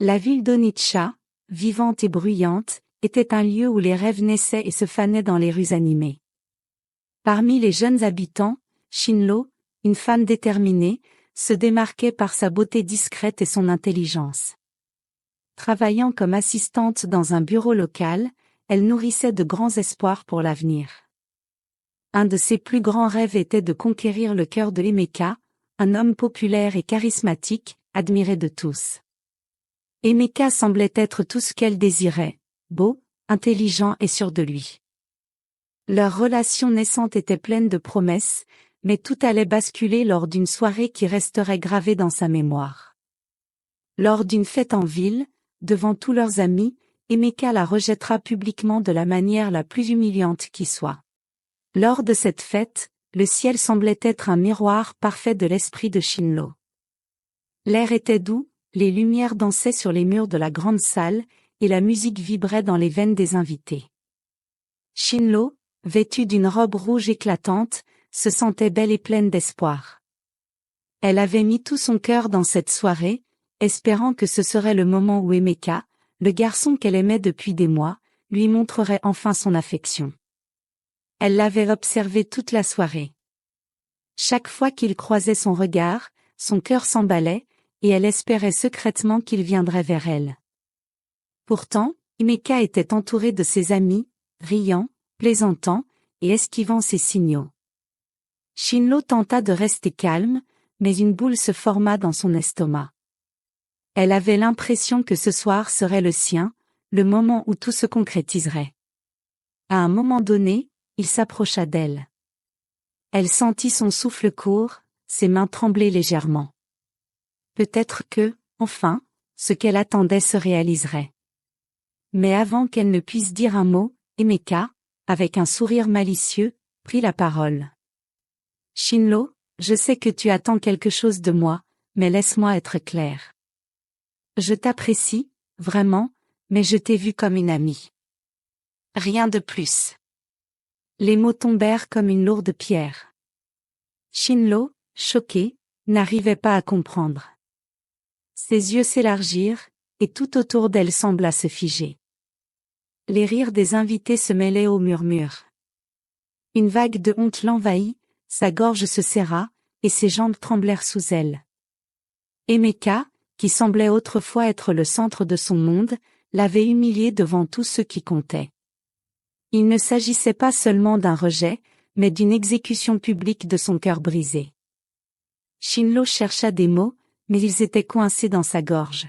La ville d'Onitsha, vivante et bruyante, était un lieu où les rêves naissaient et se fanaient dans les rues animées. Parmi les jeunes habitants, Shinlo, une femme déterminée, se démarquait par sa beauté discrète et son intelligence. Travaillant comme assistante dans un bureau local, elle nourrissait de grands espoirs pour l'avenir. Un de ses plus grands rêves était de conquérir le cœur de Emeka, un homme populaire et charismatique, admiré de tous. Emeka semblait être tout ce qu'elle désirait, beau, intelligent et sûr de lui. Leur relation naissante était pleine de promesses, mais tout allait basculer lors d'une soirée qui resterait gravée dans sa mémoire. Lors d'une fête en ville, devant tous leurs amis, Emeka la rejettera publiquement de la manière la plus humiliante qui soit. Lors de cette fête, le ciel semblait être un miroir parfait de l'esprit de Shinlo. L'air était doux, les lumières dansaient sur les murs de la grande salle, et la musique vibrait dans les veines des invités. Shinlo, vêtue d'une robe rouge éclatante, se sentait belle et pleine d'espoir. Elle avait mis tout son cœur dans cette soirée, espérant que ce serait le moment où Emeka, le garçon qu'elle aimait depuis des mois, lui montrerait enfin son affection. Elle l'avait observé toute la soirée. Chaque fois qu'il croisait son regard, son cœur s'emballait, et elle espérait secrètement qu'il viendrait vers elle. Pourtant, Emeka était entouré de ses amis, riant, plaisantant, et esquivant ses signaux. Shinlo tenta de rester calme, mais une boule se forma dans son estomac. Elle avait l'impression que ce soir serait le sien, le moment où tout se concrétiserait. À un moment donné, il s'approcha d'elle. Elle sentit son souffle court, ses mains trembler légèrement. Peut-être que, enfin, ce qu'elle attendait se réaliserait. Mais avant qu'elle ne puisse dire un mot, Emeka, avec un sourire malicieux, prit la parole. « Shinlo, je sais que tu attends quelque chose de moi, mais laisse-moi être claire. Je t'apprécie, vraiment, mais je t'ai vue comme une amie. Rien de plus. » Les mots tombèrent comme une lourde pierre. Shinlo, choquée, n'arrivait pas à comprendre. Ses yeux s'élargirent, et tout autour d'elle sembla se figer. Les rires des invités se mêlaient aux murmures. Une vague de honte l'envahit, sa gorge se serra, et ses jambes tremblèrent sous elle. Emeka, qui semblait autrefois être le centre de son monde, l'avait humiliée devant tous ceux qui comptaient. Il ne s'agissait pas seulement d'un rejet, mais d'une exécution publique de son cœur brisé. Shinlo chercha des mots, mais ils étaient coincés dans sa gorge.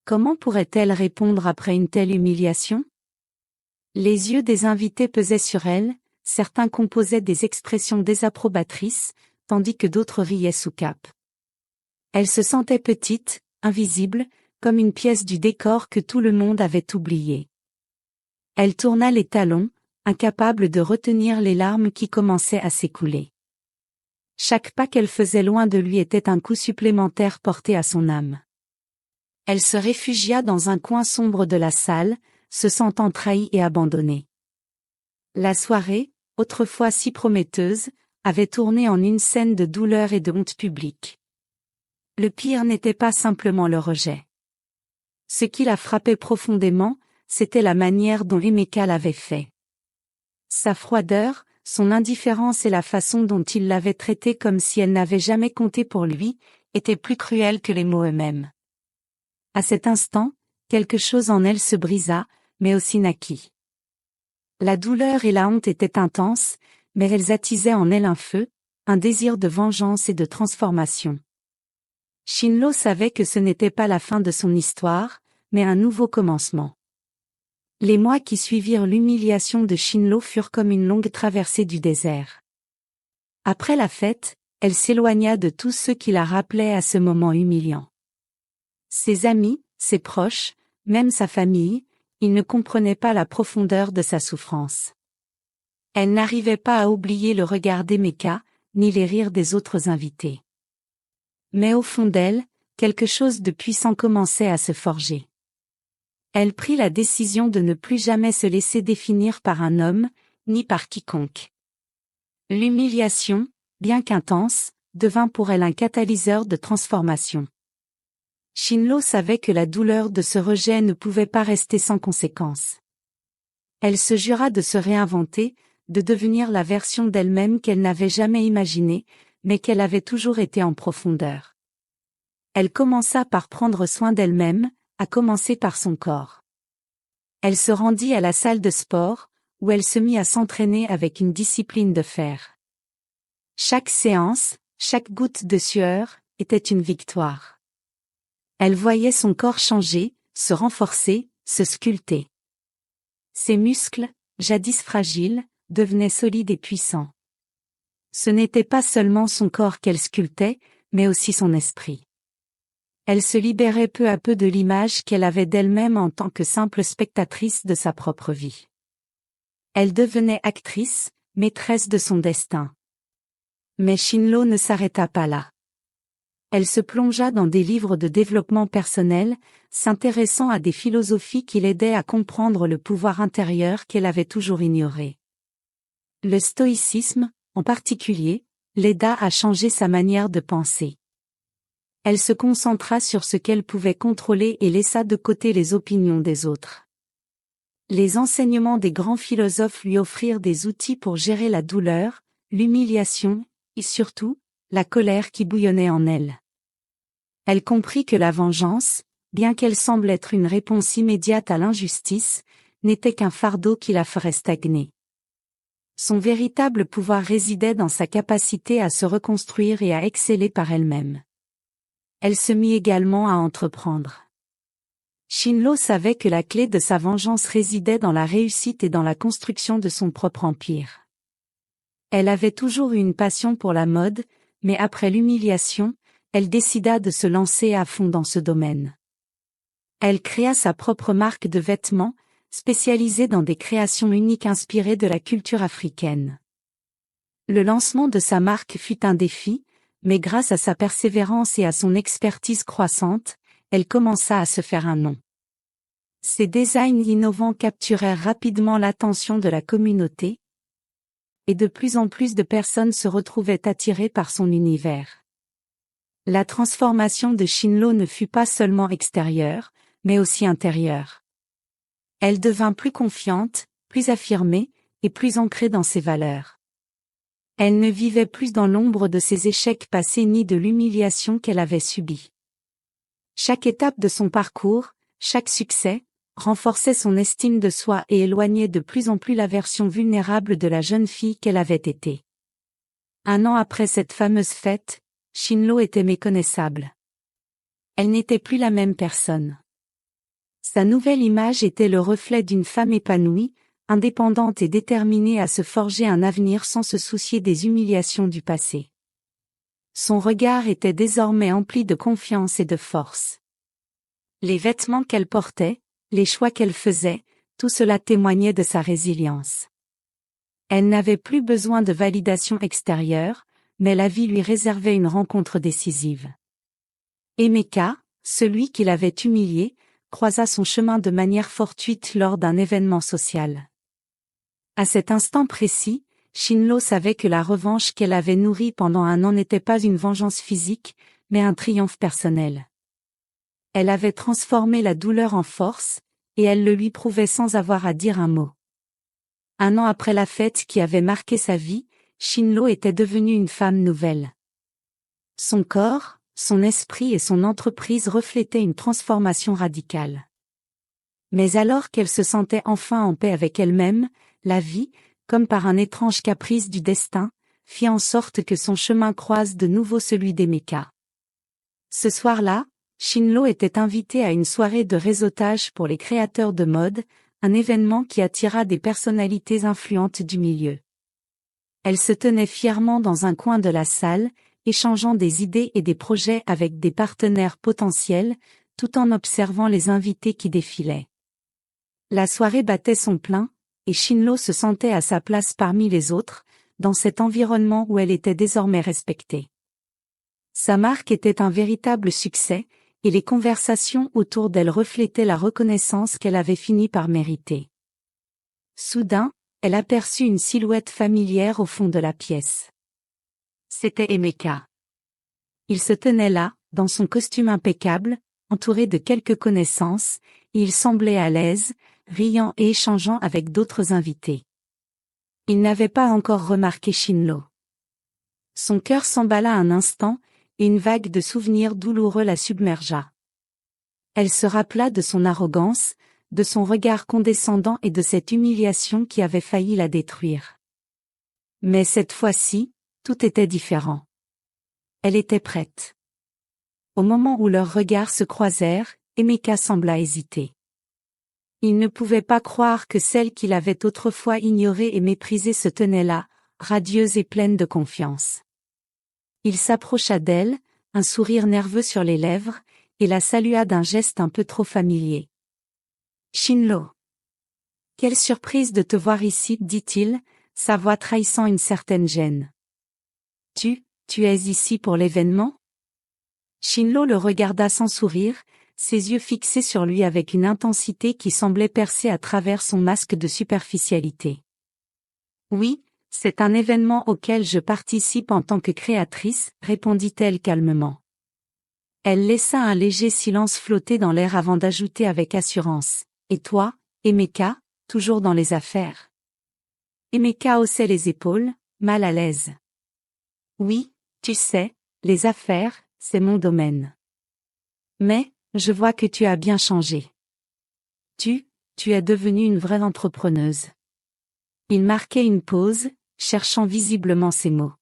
Comment pourrait-elle répondre après une telle humiliation? Les yeux des invités pesaient sur elle, certains composaient des expressions désapprobatrices, tandis que d'autres riaient sous cape. Elle se sentait petite, invisible, comme une pièce du décor que tout le monde avait oubliée. Elle tourna les talons, incapable de retenir les larmes qui commençaient à s'écouler. Chaque pas qu'elle faisait loin de lui était un coup supplémentaire porté à son âme. Elle se réfugia dans un coin sombre de la salle, se sentant trahie et abandonnée. La soirée, autrefois si prometteuse, avait tourné en une scène de douleur et de honte publique. Le pire n'était pas simplement le rejet. Ce qui la frappait profondément, c'était la manière dont Emeka l'avait fait. Sa froideur, son indifférence et la façon dont il l'avait traitée comme si elle n'avait jamais compté pour lui, étaient plus cruelles que les mots eux-mêmes. À cet instant, quelque chose en elle se brisa, mais aussi naquit. La douleur et la honte étaient intenses, mais elles attisaient en elle un feu, un désir de vengeance et de transformation. Shinlo savait que ce n'était pas la fin de son histoire, mais un nouveau commencement. Les mois qui suivirent l'humiliation de Shinlo furent comme une longue traversée du désert. Après la fête, elle s'éloigna de tous ceux qui la rappelaient à ce moment humiliant. Ses amis, ses proches, même sa famille, ils ne comprenaient pas la profondeur de sa souffrance. Elle n'arrivait pas à oublier le regard d'Emeka, ni les rires des autres invités. Mais au fond d'elle, quelque chose de puissant commençait à se forger. Elle prit la décision de ne plus jamais se laisser définir par un homme, ni par quiconque. L'humiliation, bien qu'intense, devint pour elle un catalyseur de transformation. Shinlo savait que la douleur de ce rejet ne pouvait pas rester sans conséquence. Elle se jura de se réinventer, de devenir la version d'elle-même qu'elle n'avait jamais imaginée, mais qu'elle avait toujours été en profondeur. Elle commença par prendre soin d'elle-même, à commencer par son corps. Elle se rendit à la salle de sport, où elle se mit à s'entraîner avec une discipline de fer. Chaque séance, chaque goutte de sueur, était une victoire. Elle voyait son corps changer, se renforcer, se sculpter. Ses muscles, jadis fragiles, devenaient solides et puissants. Ce n'était pas seulement son corps qu'elle sculptait, mais aussi son esprit. Elle se libérait peu à peu de l'image qu'elle avait d'elle-même en tant que simple spectatrice de sa propre vie. Elle devenait actrice, maîtresse de son destin. Mais Shinlo ne s'arrêta pas là. Elle se plongea dans des livres de développement personnel, s'intéressant à des philosophies qui l'aidaient à comprendre le pouvoir intérieur qu'elle avait toujours ignoré. Le stoïcisme, en particulier, l'aida à changer sa manière de penser. Elle se concentra sur ce qu'elle pouvait contrôler et laissa de côté les opinions des autres. Les enseignements des grands philosophes lui offrirent des outils pour gérer la douleur, l'humiliation, et surtout, la colère qui bouillonnait en elle. Elle comprit que la vengeance, bien qu'elle semble être une réponse immédiate à l'injustice, n'était qu'un fardeau qui la ferait stagner. Son véritable pouvoir résidait dans sa capacité à se reconstruire et à exceller par elle-même. Elle se mit également à entreprendre. Shinlo savait que la clé de sa vengeance résidait dans la réussite et dans la construction de son propre empire. Elle avait toujours eu une passion pour la mode, mais après l'humiliation, elle décida de se lancer à fond dans ce domaine. Elle créa sa propre marque de vêtements, spécialisée dans des créations uniques inspirées de la culture africaine. Le lancement de sa marque fut un défi, mais grâce à sa persévérance et à son expertise croissante, elle commença à se faire un nom. Ses designs innovants capturèrent rapidement l'attention de la communauté, et de plus en plus de personnes se retrouvaient attirées par son univers. La transformation de Shinlo ne fut pas seulement extérieure, mais aussi intérieure. Elle devint plus confiante, plus affirmée, et plus ancrée dans ses valeurs. Elle ne vivait plus dans l'ombre de ses échecs passés ni de l'humiliation qu'elle avait subie. Chaque étape de son parcours, chaque succès, renforçait son estime de soi et éloignait de plus en plus la version vulnérable de la jeune fille qu'elle avait été. Un an après cette fameuse fête, Shinlo était méconnaissable. Elle n'était plus la même personne. Sa nouvelle image était le reflet d'une femme épanouie, indépendante et déterminée à se forger un avenir sans se soucier des humiliations du passé. Son regard était désormais empli de confiance et de force. Les vêtements qu'elle portait, les choix qu'elle faisait, tout cela témoignait de sa résilience. Elle n'avait plus besoin de validation extérieure, mais la vie lui réservait une rencontre décisive. Emeka, celui qui l'avait humiliée, croisa son chemin de manière fortuite lors d'un événement social. À cet instant précis, Shinlo savait que la revanche qu'elle avait nourrie pendant un an n'était pas une vengeance physique, mais un triomphe personnel. Elle avait transformé la douleur en force, et elle le lui prouvait sans avoir à dire un mot. Un an après la fête qui avait marqué sa vie, Shinlo était devenue une femme nouvelle. Son corps, son esprit et son entreprise reflétaient une transformation radicale. Mais alors qu'elle se sentait enfin en paix avec elle-même, la vie, comme par un étrange caprice du destin, fit en sorte que son chemin croise de nouveau celui d'Emeka. Ce soir-là, Shinlo était invitée à une soirée de réseautage pour les créateurs de mode, un événement qui attira des personnalités influentes du milieu. Elle se tenait fièrement dans un coin de la salle, échangeant des idées et des projets avec des partenaires potentiels, tout en observant les invités qui défilaient. La soirée battait son plein, et Shinlo se sentait à sa place parmi les autres, dans cet environnement où elle était désormais respectée. Sa marque était un véritable succès, et les conversations autour d'elle reflétaient la reconnaissance qu'elle avait fini par mériter. Soudain, elle aperçut une silhouette familière au fond de la pièce. C'était Emeka. Il se tenait là, dans son costume impeccable, entouré de quelques connaissances, et il semblait à l'aise, riant et échangeant avec d'autres invités. Il n'avait pas encore remarqué Shinlo. Son cœur s'emballa un instant, et une vague de souvenirs douloureux la submergea. Elle se rappela de son arrogance, de son regard condescendant et de cette humiliation qui avait failli la détruire. Mais cette fois-ci, tout était différent. Elle était prête. Au moment où leurs regards se croisèrent, Emeka sembla hésiter. Il ne pouvait pas croire que celle qu'il avait autrefois ignorée et méprisée se tenait là, radieuse et pleine de confiance. Il s'approcha d'elle, un sourire nerveux sur les lèvres, et la salua d'un geste un peu trop familier. « Shinlo. Quelle surprise de te voir ici, dit-il, sa voix trahissant une certaine gêne. Tu es ici pour l'événement ? Shinlo le regarda sans sourire, ses yeux fixés sur lui avec une intensité qui semblait percer à travers son masque de superficialité. Oui, c'est un événement auquel je participe en tant que créatrice, répondit-elle calmement. Elle laissa un léger silence flotter dans l'air avant d'ajouter avec assurance. Et toi, Emeka, toujours dans les affaires? Emeka haussait les épaules, mal à l'aise. Oui, tu sais, les affaires, c'est mon domaine. Mais, je vois que tu as bien changé. Tu es devenue une vraie entrepreneuse. Il marquait une pause, cherchant visiblement ses mots.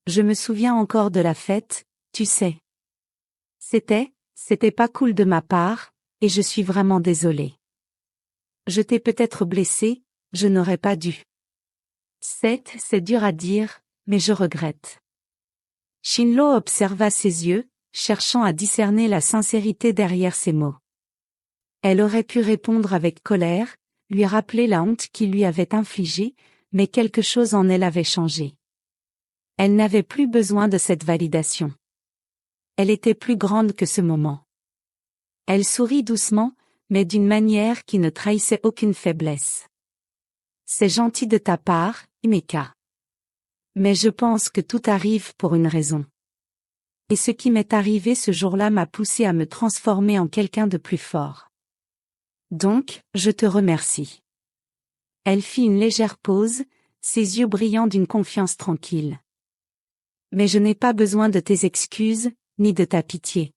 Je me souviens encore de la fête, tu sais. C'était pas cool de ma part, et je suis vraiment désolée. Je t'ai peut-être blessée, je n'aurais pas dû. C'est dur à dire, mais je regrette. Shinlo observa ses yeux, cherchant à discerner la sincérité derrière ses mots. Elle aurait pu répondre avec colère, lui rappeler la honte qu'il lui avait infligée, mais quelque chose en elle avait changé. Elle n'avait plus besoin de cette validation. Elle était plus grande que ce moment. Elle sourit doucement, mais d'une manière qui ne trahissait aucune faiblesse. C'est gentil de ta part, Emeka. Mais je pense que tout arrive pour une raison. Et ce qui m'est arrivé ce jour-là m'a poussé à me transformer en quelqu'un de plus fort. Donc, je te remercie. Elle fit une légère pause, ses yeux brillant d'une confiance tranquille. Mais je n'ai pas besoin de tes excuses, ni de ta pitié.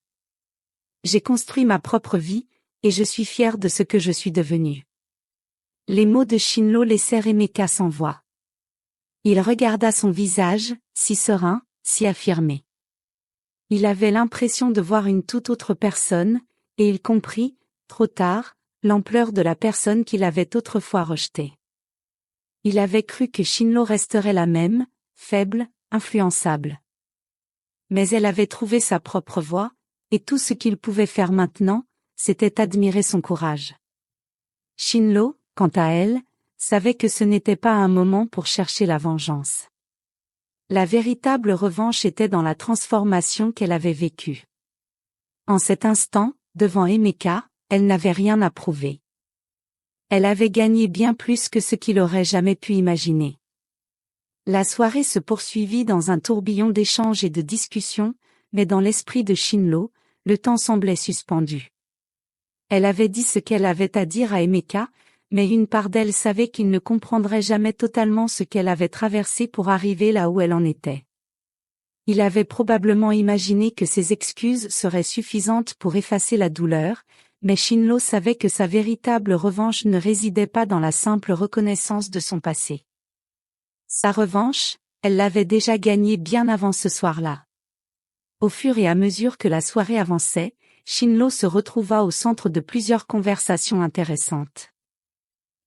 J'ai construit ma propre vie, et je suis fière de ce que je suis devenue. Les mots de Shinlo laissèrent Emeka sans voix. Il regarda son visage, si serein, si affirmé. Il avait l'impression de voir une toute autre personne, et il comprit, trop tard, l'ampleur de la personne qu'il avait autrefois rejetée. Il avait cru que Shinlo resterait la même, faible, influençable. Mais elle avait trouvé sa propre voie, et tout ce qu'il pouvait faire maintenant, c'était admirer son courage. Shinlo, quant à elle, savait que ce n'était pas un moment pour chercher la vengeance. La véritable revanche était dans la transformation qu'elle avait vécue. En cet instant, devant Emeka, elle n'avait rien à prouver. Elle avait gagné bien plus que ce qu'il aurait jamais pu imaginer. La soirée se poursuivit dans un tourbillon d'échanges et de discussions, mais dans l'esprit de Shinlo, le temps semblait suspendu. Elle avait dit ce qu'elle avait à dire à Emeka, mais une part d'elle savait qu'il ne comprendrait jamais totalement ce qu'elle avait traversé pour arriver là où elle en était. Il avait probablement imaginé que ses excuses seraient suffisantes pour effacer la douleur, mais Shinlo savait que sa véritable revanche ne résidait pas dans la simple reconnaissance de son passé. Sa revanche, elle l'avait déjà gagnée bien avant ce soir-là. Au fur et à mesure que la soirée avançait, Shinlo se retrouva au centre de plusieurs conversations intéressantes.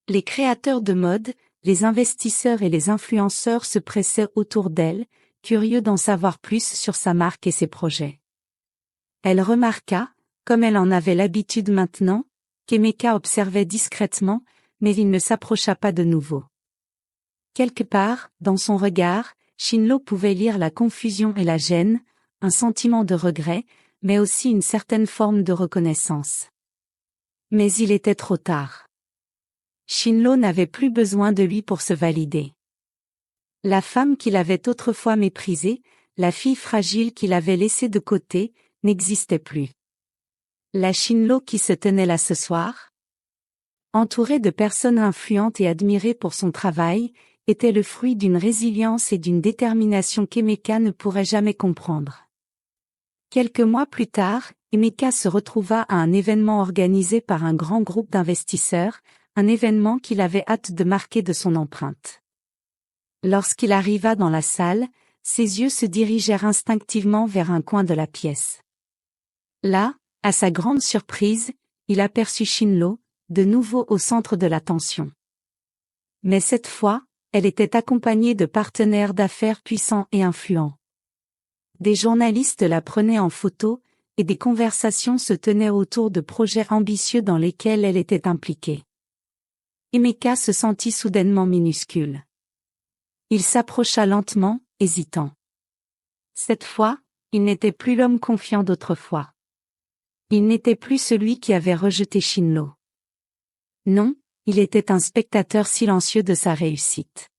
Les créateurs de mode, les investisseurs et les influenceurs se pressaient autour d'elle, curieux d'en savoir plus sur sa marque et ses projets. Elle remarqua, comme elle en avait l'habitude maintenant, qu'Emeka observait discrètement, mais il ne s'approcha pas de nouveau. Quelque part, dans son regard, Shinlo pouvait lire la confusion et la gêne, un sentiment de regret, mais aussi une certaine forme de reconnaissance. Mais il était trop tard. Shinlo n'avait plus besoin de lui pour se valider. La femme qu'il avait autrefois méprisée, la fille fragile qu'il avait laissée de côté, n'existait plus. La Shinlo qui se tenait là ce soir, entourée de personnes influentes et admirée pour son travail, était le fruit d'une résilience et d'une détermination qu'Emeka ne pourrait jamais comprendre. Quelques mois plus tard, Emeka se retrouva à un événement organisé par un grand groupe d'investisseurs, un événement qu'il avait hâte de marquer de son empreinte. Lorsqu'il arriva dans la salle, ses yeux se dirigèrent instinctivement vers un coin de la pièce. Là, à sa grande surprise, il aperçut Shinlo, de nouveau au centre de l'attention. Mais cette fois, elle était accompagnée de partenaires d'affaires puissants et influents. Des journalistes la prenaient en photo, et des conversations se tenaient autour de projets ambitieux dans lesquels elle était impliquée. Emeka se sentit soudainement minuscule. Il s'approcha lentement, hésitant. Cette fois, il n'était plus l'homme confiant d'autrefois. Il n'était plus celui qui avait rejeté Shinlo. Non, il était un spectateur silencieux de sa réussite.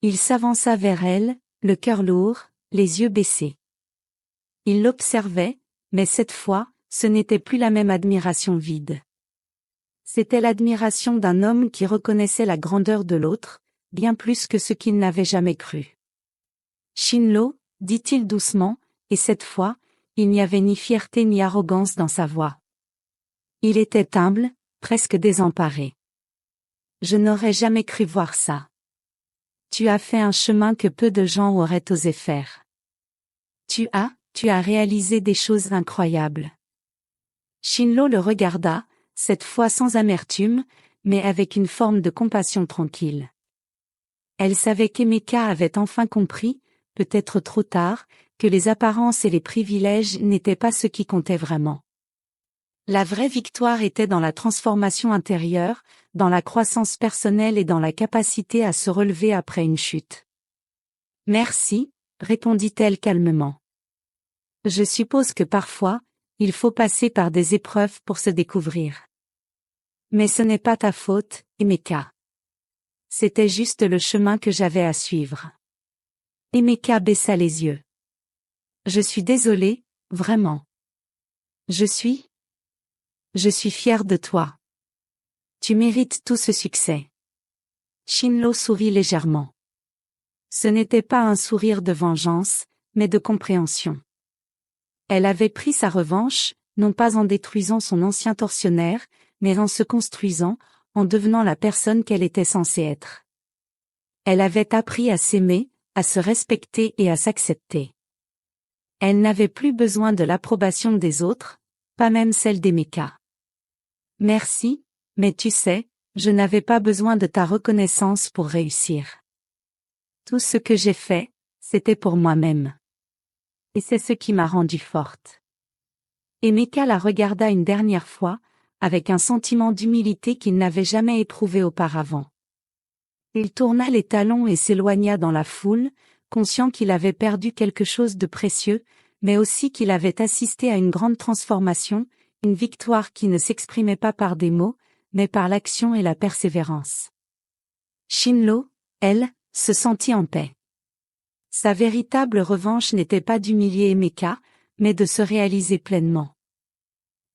Il s'avança vers elle, le cœur lourd, les yeux baissés. Il l'observait, mais cette fois, ce n'était plus la même admiration vide. C'était l'admiration d'un homme qui reconnaissait la grandeur de l'autre, bien plus que ce qu'il n'avait jamais cru. Shinlo, dit-il doucement, et cette fois, il n'y avait ni fierté ni arrogance dans sa voix. Il était humble, presque désemparé. Je n'aurais jamais cru voir ça. Tu as fait un chemin que peu de gens auraient osé faire. Tu as réalisé des choses incroyables. Shinlo le regarda, cette fois sans amertume, mais avec une forme de compassion tranquille. Elle savait qu'Emeka avait enfin compris, peut-être trop tard, que les apparences et les privilèges n'étaient pas ce qui comptait vraiment. La vraie victoire était dans la transformation intérieure, dans la croissance personnelle et dans la capacité à se relever après une chute. Merci, répondit-elle calmement. Je suppose que parfois, il faut passer par des épreuves pour se découvrir. Mais ce n'est pas ta faute, Emeka. C'était juste le chemin que j'avais à suivre. Emeka baissa les yeux. Je suis désolée, vraiment. Je suis fière de toi. Tu mérites tout ce succès. Shinlo sourit légèrement. Ce n'était pas un sourire de vengeance, mais de compréhension. Elle avait pris sa revanche, non pas en détruisant son ancien tortionnaire, mais en se construisant, en devenant la personne qu'elle était censée être. Elle avait appris à s'aimer, à se respecter et à s'accepter. Elle n'avait plus besoin de l'approbation des autres, pas même celle d'Emeka. Merci, mais tu sais, je n'avais pas besoin de ta reconnaissance pour réussir. Tout ce que j'ai fait, c'était pour moi-même. Et c'est ce qui m'a rendue forte. Emeka la regarda une dernière fois, avec un sentiment d'humilité qu'il n'avait jamais éprouvé auparavant. Il tourna les talons et s'éloigna dans la foule, conscient qu'il avait perdu quelque chose de précieux, mais aussi qu'il avait assisté à une grande transformation, une victoire qui ne s'exprimait pas par des mots, mais par l'action et la persévérance. Shinlo, elle, se sentit en paix. Sa véritable revanche n'était pas d'humilier Emeka, mais de se réaliser pleinement.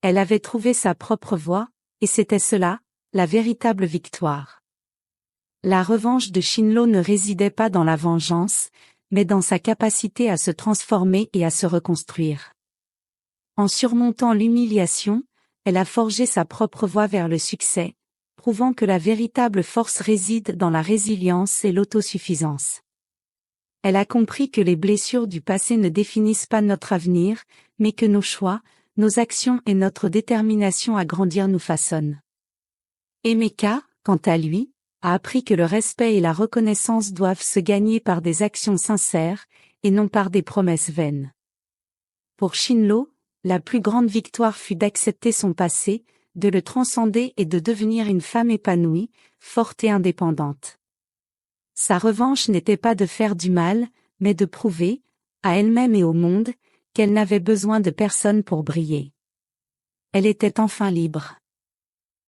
Elle avait trouvé sa propre voie, et c'était cela, la véritable victoire. La revanche de Shinlo ne résidait pas dans la vengeance, mais dans sa capacité à se transformer et à se reconstruire. En surmontant l'humiliation, elle a forgé sa propre voie vers le succès, prouvant que la véritable force réside dans la résilience et l'autosuffisance. Elle a compris que les blessures du passé ne définissent pas notre avenir, mais que nos choix, nos actions et notre détermination à grandir nous façonnent. Emeka, quant à lui, a appris que le respect et la reconnaissance doivent se gagner par des actions sincères, et non par des promesses vaines. Pour Shinlo, la plus grande victoire fut d'accepter son passé, de le transcender et de devenir une femme épanouie, forte et indépendante. Sa revanche n'était pas de faire du mal, mais de prouver, à elle-même et au monde, qu'elle n'avait besoin de personne pour briller. Elle était enfin libre.